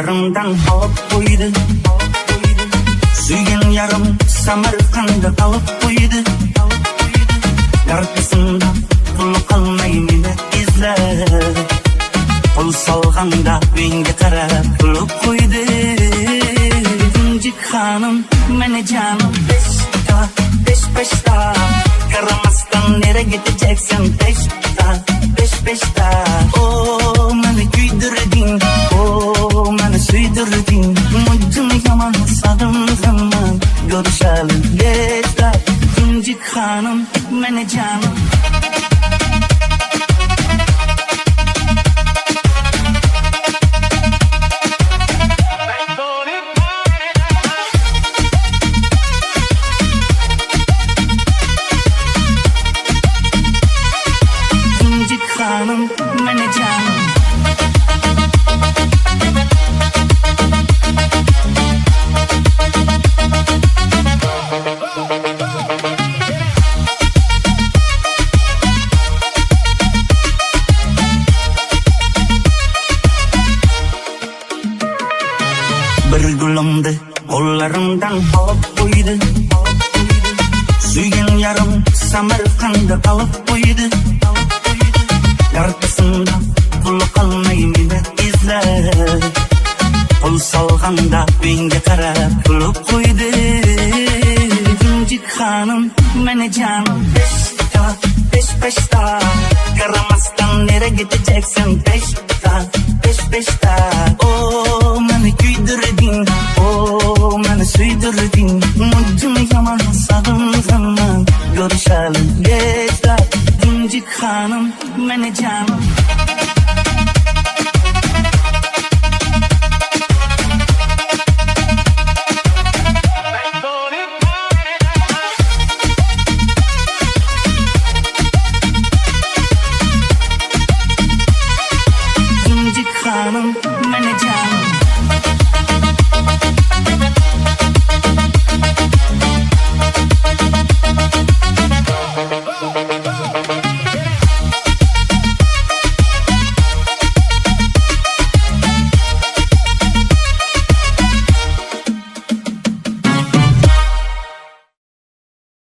Kollarımdan alıp koydu. Suygen yarım Samarkand'a kalıp koydu. Arkasında pulu kalmay meni izle. Pul salganda menga qarab kulib qo'ydi. Tunji hanım meni canım peşta Karamasdan nere gideceksin peşta Oh meni güydürdün, oh meni süydürdün. Mucum yaman sağım zaman görüşelim geçta. Tunji hanım meni canım hanım meni canım Bir gülümdü kollarımdan alıp koydu. Suygen yarım Samarkand'a kalıp koydu. Arkasında pulu kalmay meni izle. Pul salganda menga qarab kulib qo'ydi. Tunji hanım meni canım peşta Karamasdan nere gideceksin peşta Oh